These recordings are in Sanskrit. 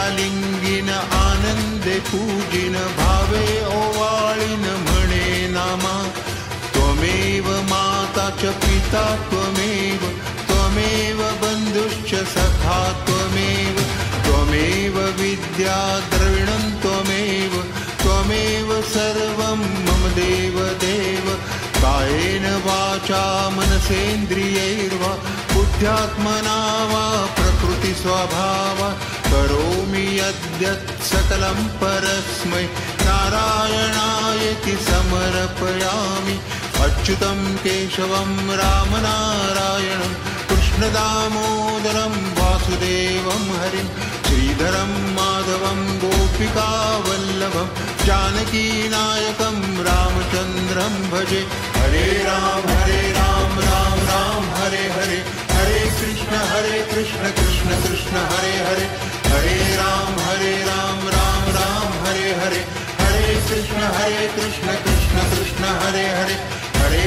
आलिंगिन आनंदे पूजिन भावे ओवाळिन म्हणे नामा त्वमेव माता च पिता त्वमेव त्वमेव बन्धुश्च सखा त्वमेव त्वमेव विद्या द्रविणं त्वमेव त्वमेव सर्वं मम देव देव कायेन वाचा मनसेन्द्रियैर्वा बुद्ध्यात्मना वा प्रकृति स्वभावात् करोमि यद्यत् सकलं परस्मै नारायणायेति समर्पयामि अच्युतं केशवं रामनारायणं कृष्णदामोदरं वासुदेवं हरिं श्रीधरं माधवं गोपिकावल्लभं जानकीनायकं रामचन्द्रं भजे हरे राम राम राम हरे हरे हरे कृष्ण कृष्ण कृष्ण हरे हरे हरे राम राम राम हरे हरे हरे कृष्ण कृष्ण कृष्ण हरे हरे हरे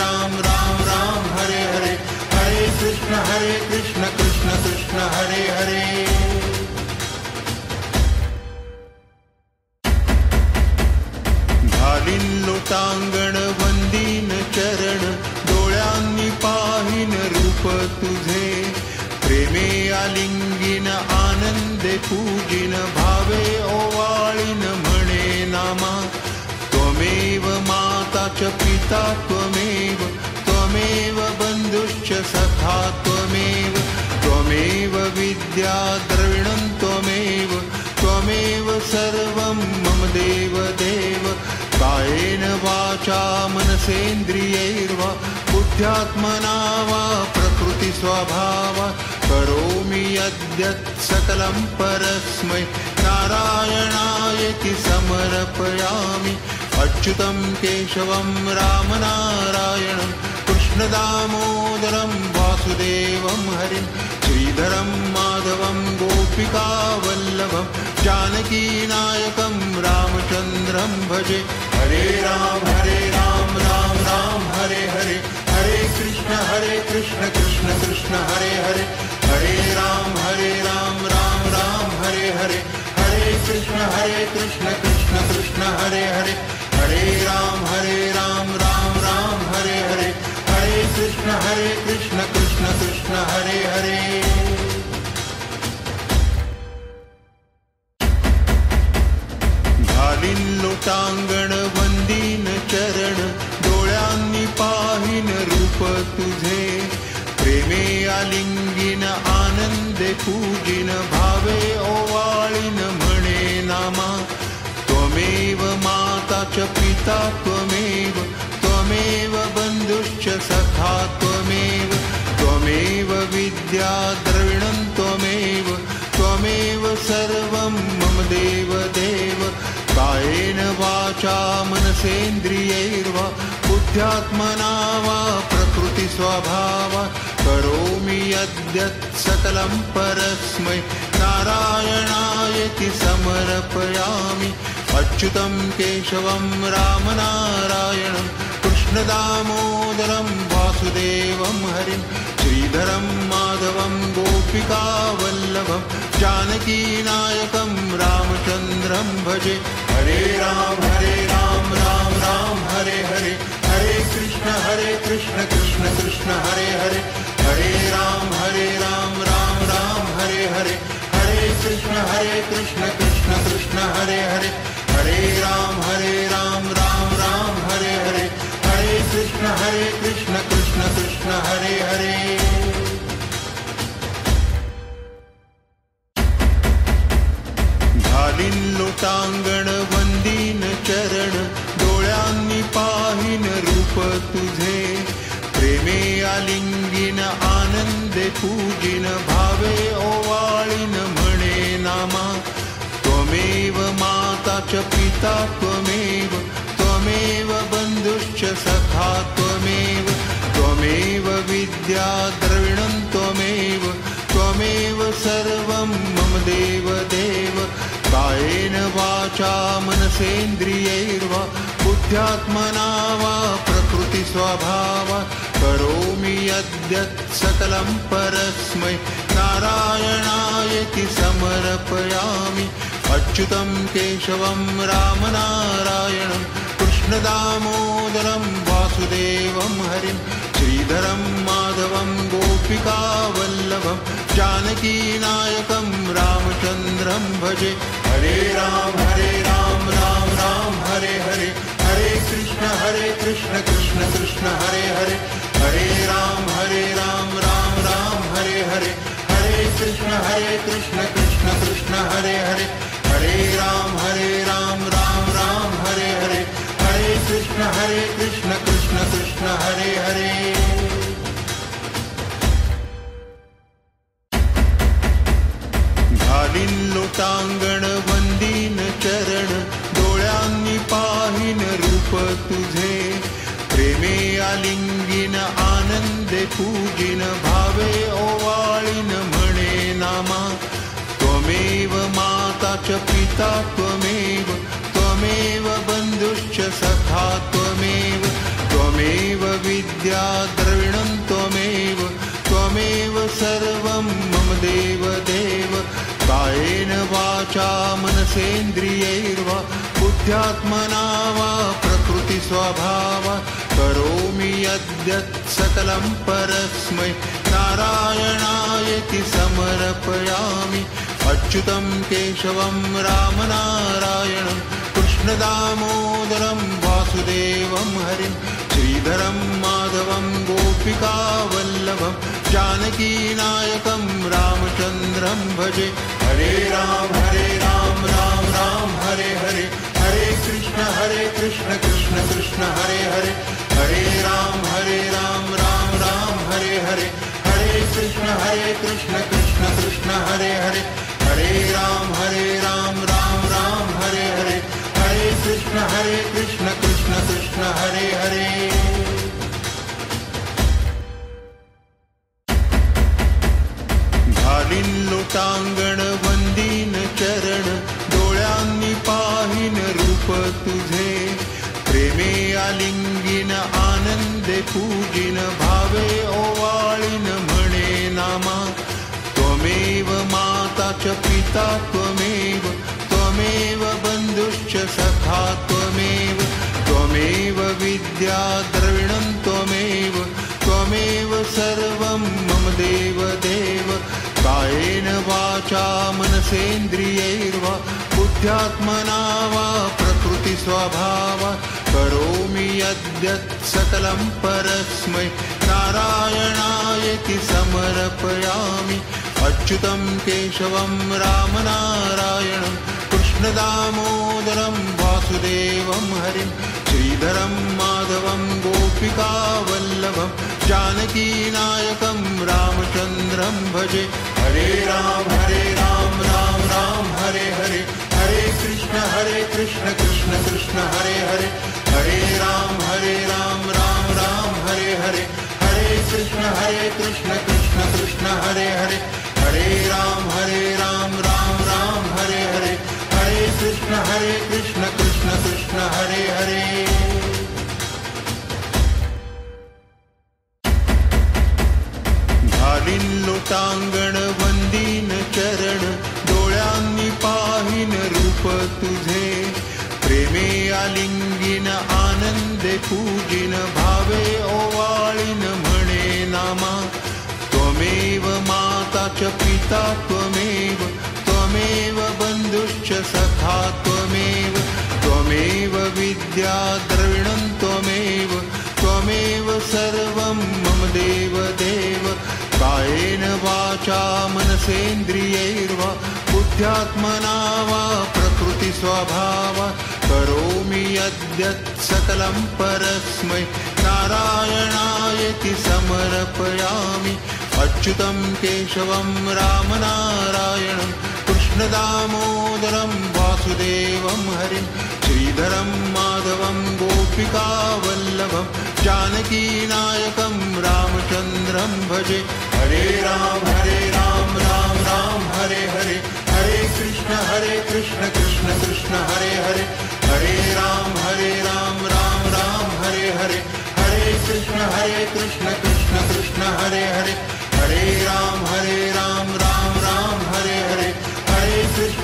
राम राम हरे हरे हरे कृष्ण कृष्ण कृष्ण हरे हरे घालीन लोटांगण वंदीन चरण डोळ्यांनी पाहिन रूप तुझे प्रेमे आलिंगिन आनंदे पूजिन भावे ओवाळिन म्हणे नामा त्वमेव माता च पिता त्वमेव त्वमेव बन्धुश्च सखा त्वमेव त्वमेव विद्या द्रविणं त्वमेव त्वमेव सर्वं मम देव देव कायेन वाचा मनसेन्द्रियैर्वा बुद्ध्यात्मना वा प्रकृति स्वभावात् करोमि यद्यत् सकलं परस्मै नारायणायेति समर्पयामि अच्युतं केशवं रामनारायणं कृष्णदामोदरं वासुदेवं हरिं श्रीधरं माधवं गोपिकावल्लभं जानकीनायकं रामचन्द्रं भजे हरे राम राम हरे हरे हरे कृष्ण कृष्ण कृष्ण हरे हरे हरे राम राम हरे हरे हरे कृष्ण कृष्ण कृष्ण हरे हरे हरे राम राम हरे हरे हरे कृष्ण कृष्ण कृष्ण हरे हरे घालीन लोटांगण वंदीन चरण डोळ्यांनी पाहिन रूप तुझे प्रेमे आलिंगिन आनंदे पूजिन भावे ओवाळिन म्हणे नामा त्वमेव माता च पिता त्वमेव त्वमेव बन्धुश्च सखा त्वमेव त्वमेव विद्या द्रविणं त्वमेव त्वमेव सर्वं मम देव देव कायेन वाचा मनसेन्द्रियैर्वा बुद्ध्यात्मना वा प्रकृति स्वभावात् करोमि यद्यत् सकलं परस्मै नारायणायेति समर्पयामि अच्युतं केशवं रामनारायणं कृष्णदामोदरं वासुदेवं हरिं श्रीधरं माधवं गोपिकावल्लभं जानकीनायकं रामचन्द्रं भजे हरे राम राम हरे हरे हरे कृष्ण कृष्ण कृष्ण हरे हरे हरे राम राम हरे हरे हरे कृष्ण कृष्ण कृष्ण हरे हरे हरे राम राम हरे हरे हरे कृष्ण कृष्ण कृष्ण हरे हरे घालीन लोटांगण वंदीन चरण डोळ्यांनी पाहिन रूप तुझे प्रेमे आलिंगिन आनंदे पूजिन भावे ओवाळिन म्हणे नामा त्वमेव माता च पिता त्वमेव त्वमेव बन्धुश्च सखा त्वमेव त्वमेव विद्या द्रविणं त्वमेव त्वमेव सर्वं मम देव देव कायेन वाचा मनसेन्द्रियैर्वा बुद्ध्यात्मना वा प्रकृति स्वभावात् करोमि यद्यत् सकलं परस्मै नारायणायेति रामनारायणेति समर्पयामि अच्युतं केशवं रामनारायणं कृष्णदामोदरं वासुदेवं हरिं श्रीधरं माधवं गोपिकावल्लभं जानकीनायकं रामचन्द्रं भजे। हरे राम राम राम हरे हरे, हरे कृष्ण कृष्ण कृष्ण हरे हरे, हरे राम राम राम हरे हरे, हरे कृष्ण कृष्ण कृष्ण हरे हरे, हरे राम राम राम हरे हरे, हरे कृष्ण कृष्ण कृष्ण हरे हरे। घालीन लोटांगण वंदीन चरण, डोळ्यांनी पाहिन रूप तुझे, प्रेमे आलिंगीन आनंदे पूजिन, भावे ओवाळीन म्हणे नामा। त्वमेव माता च पिता त्वमेव, त्वमेव बंधुश्च सखा त्वमेव, त्वमेव विद्या द्रविणं त्वमेव, त्वमेव सर्वं मम देव देव। कायेन वाचा मनसेन्द्रियैर्वा बुद्ध्यात्मना वा प्रकृति स्वभावात् करोमि यद्यत् सकलं परस्मै नारायणायेति समर्पयामि अच्युतं केशवं रामनारायणं कृष्णदामोदरं वासुदेवं हरिं श्रीधरं माधवं गोपिकावल्लभं जानकीनायकं रामचन्द्रं भजे। हरे राम राम हरे हरे, हरे कृष्ण कृष्ण कृष्ण हरे हरे, हरे राम राम हरे हरे, हरे कृष्ण कृष्ण कृष्ण हरे हरे, हरे राम राम हरे हरे, हरे कृष्ण कृष्ण कृष्ण हरे हरे। घालीन लोटांगण वंदीन चरण, डोळ्यांनी पाहिन रूप तुझे, प्रेमे आलिंगीन आनंदे पूजिन, भावे ओवाळीन म्हणे नामा। त्वमेव माता च पिता त्वमेव, त्वमेव बंधुश्च सखा त्वमेव, त्वमेव विद्या द्रविणं त्वमेव, त्वमेव सर्वं मम देव देव। कायेन वाचा मनसेन्द्रियैर्वा बुद्ध्यात्मना वा प्रकृति स्वभावात् करोमि यद्यत् सकलं परस्मै नारायणायेति समर्पयामि अच्युतं केशवं रामनारायणं कृष्णदामोदरं वासुदेवं हरिं श्रीधरं माधवं गोपिकावल्लभं जानकीनायकं रामचन्द्रं भजे। हरे राम राम हरे हरे, हरे कृष्ण कृष्ण कृष्ण हरे हरे, हरे राम राम हरे हरे, हरे कृष्ण कृष्ण कृष्ण हरे हरे, हरे राम राम हरे हरे, हरे कृष्ण कृष्ण कृष्ण हरे हरे। घालीन लोटांगण वंदीन चरण, डोळ्यांनी पाहिन रूप तुझे, प्रेमे आलिंगीन आनंदे पूजिन, भावे ओवाळीन म्हणे नामा। त्वमेव माता च पिता त्वमेव, त्वमेव बंधुश्च सखा त्वमेव, त्वमेव विद्या द्रविणं त्वमेव, त्वमेव सर्वं मम देव देव। कायेन वाचा मनसेन्द्रियैर्वा बुद्ध्यात्मना वा प्रकृति स्वभावात् करोमि यद्यत् सकलं परस्मै नारायणायेति समर्पयामि अच्युतं केशवं रामनारायणं कृष्णदामोदरं वासुदेवं हरिं श्रीधरं माधवं गोपिकावल्लभं जानकीनायकं रामचन्द्रं भजे। हरे राम राम हरे हरे, हरे कृष्ण कृष्ण कृष्ण हरे हरे, हरे राम राम हरे हरे, हरे कृष्ण कृष्ण कृष्ण हरे हरे, हरे राम राम हरे हरे,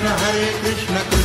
कृष्ण